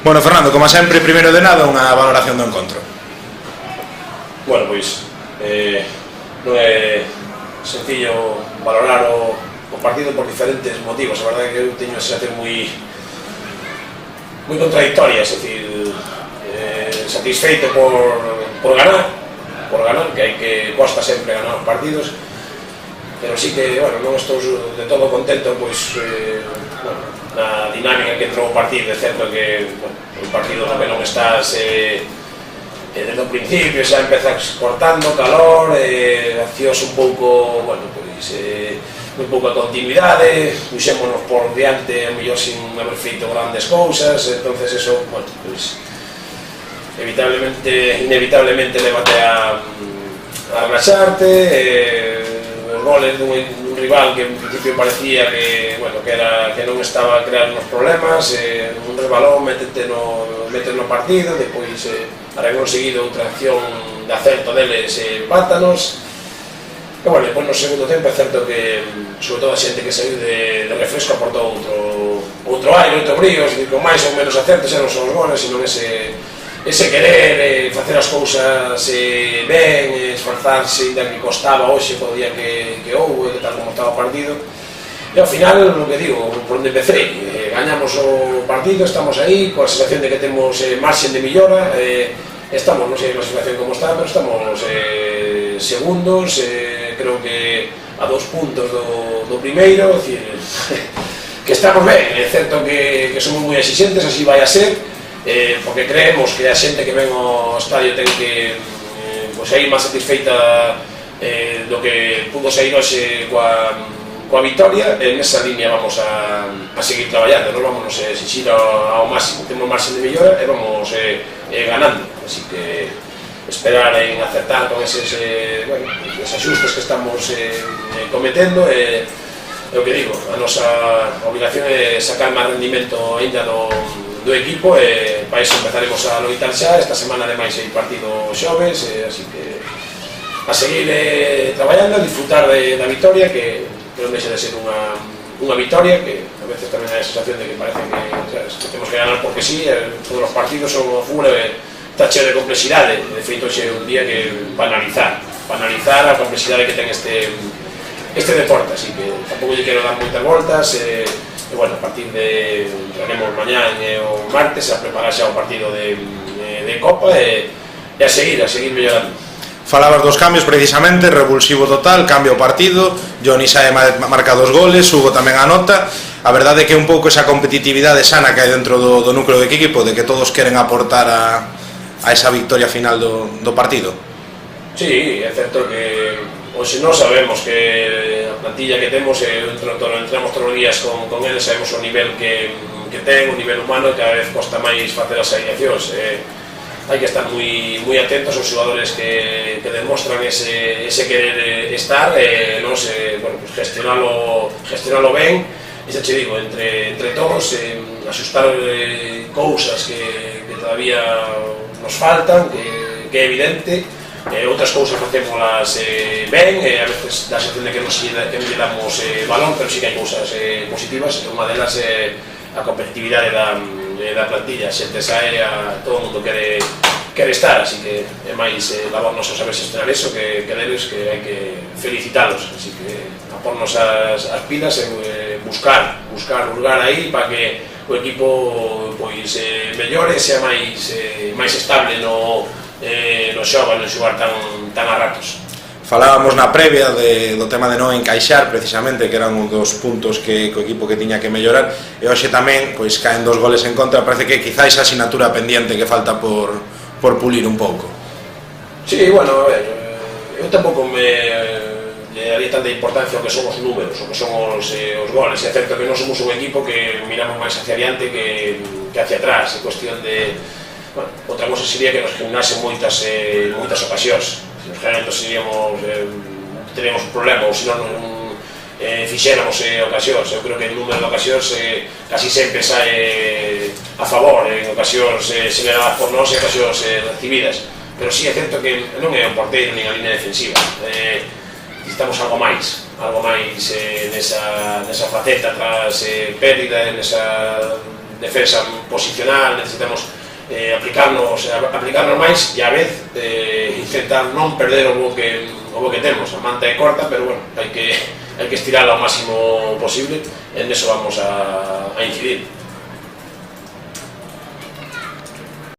Bueno, Fernando, como sempre, primeiro de nada, unha valoración do encontro. Bueno, pois non é sencillo valorar o partido por diferentes motivos. A verdade é que eu teño esa sensación moi contradictoria, é dicir, satisfeito por ganar, que hai que costa sempre ganar os partidos, pero sí que, bueno, non estou de todo contento, pois, na dinámica que entrou o partido. É certo que, bueno, o partido tamén non estás desde o principio, xa empezas cortando calor, accións un pouco, bueno, pois, un pouco a continuidade, puxémonos por diante, a mellor sin haber feito grandes cousas, entonces eso, bueno, pois, inevitablemente levate a relaxarte, os goles dun rival que en principio parecía que, bueno, que non estaba a crear uns problemas, un resbalón, mete no partido, depois arreglo seguido outra acción de acerto deles, empátanos, e, bueno, depois no segundo tempo é certo que, sobre todo a xente que saiu de refresco, aportou outro aire, outro brío, con máis ou menos acertos, non son os goles, sino ese querer facer as cousas ben, esforzarse, ainda que costaba hoxe co día que houve, que tal como estaba o partido. E ao final, o que digo, por onde empecé, gañamos o partido, estamos aí, coa sensación de que temos marxen de millora, estamos, non sei a clasificación como está, pero estamos segundos, creo que a 2 puntos do primeiro, é dicir, que estamos ben. É certo que somos moi exixentes, así vai a ser, porque creemos que a xente que ven ao estadio ten que ir máis satisfeita do que pudo sair hoxe coa vitoria. En esa línea vamos a seguir traballando, nos vamos a exigir ao máximo, temos marxen de mellora e vamos ganando, así que esperar en acertar con eses ajustes que estamos cometendo. É o que digo, a nosa obligación é sacar máis rendimento ainda do equipo, e para iso empezaremos a loitar xa. Esta semana ademais hai partido xoves, así que a seguir traballando, a disfrutar da vitoria, que non deixa de ser unha vitoria, que a veces tamén hai a sensación de que parece que temos que ganar porque sí. Todos os partidos son o fútbol, está cheo de complexidade. De feito, xe un día que para analizar a complexidade que ten este deporte, así que tampouco lle quero dar moitas voltas. Bueno, a partir de entraremos mañán o martes a preparar xa o partido de Copa, e a seguir mellorando. Falabas dos cambios precisamente, revulsivo total, cambia o partido, Johnny Sae marca 2 goles, Hugo tamén anota. A verdade é que un pouco esa competitividade sana que hai dentro do núcleo do equipo, de que todos queren aportar a esa victoria final do partido. Sí, é certo que hoxe non sabemos que a plantilla que temos, entramos todos os días con eles, sabemos o nivel que ten, o nivel humano, e cada vez costa máis facer as alineacións. Hai que estar moi atentos aos xogadores que demostran ese querer estar, nos gestionalo ben, e xa che digo, entre todos, asustar cousas que todavía nos faltan, que é evidente. Outras cousas facémolas ben, a veces dá a sensación de que non lle damos balón, pero sí que hai cousas positivas. Unha delas é a competitividade da plantilla. Xente sae, todo o mundo quere estar, así que é máis labor nosa saber xestionar eso que deles, que hai que felicitalos. Así que a pornos as pilas e buscar aí para que o equipo pois mellore, sea máis estable no xogo, non xogar tan a ratos. Falábamos na previa do tema de non encaixar, precisamente, que eran un dos puntos que o equipo que tiña que mellorar, e hoxe tamén pois caen 2 goles en contra. Parece que quizá esa asignatura pendiente que falta por pulir un pouco. Sí, bueno, a ver, eu tampouco me daría tanta importancia ao que son os números, o que son os goles. É certo que non somos un equipo que miramos máis hacia adiante que hacia atrás. É cuestión de... Bueno, outra cosa sería que nos gimnasen moitas ocasións. Se nos generamos teríamos un problema, ou se non fixéramos ocasións. Eu creo que o número de ocasións casi sempre sae a favor, en ocasións generadas por nós e ocasións recibidas. Pero sí é certo que non é o porteiro nin a línea defensiva. Necesitamos algo máis nesa faceta tras pérdida, nesa defensa posicional, necesitamos aplicarnos máis e a vez intentar non perder o bo que temos. A manta é corta, pero bueno, hai que estirala ao máximo posible, e neso vamos a incidir.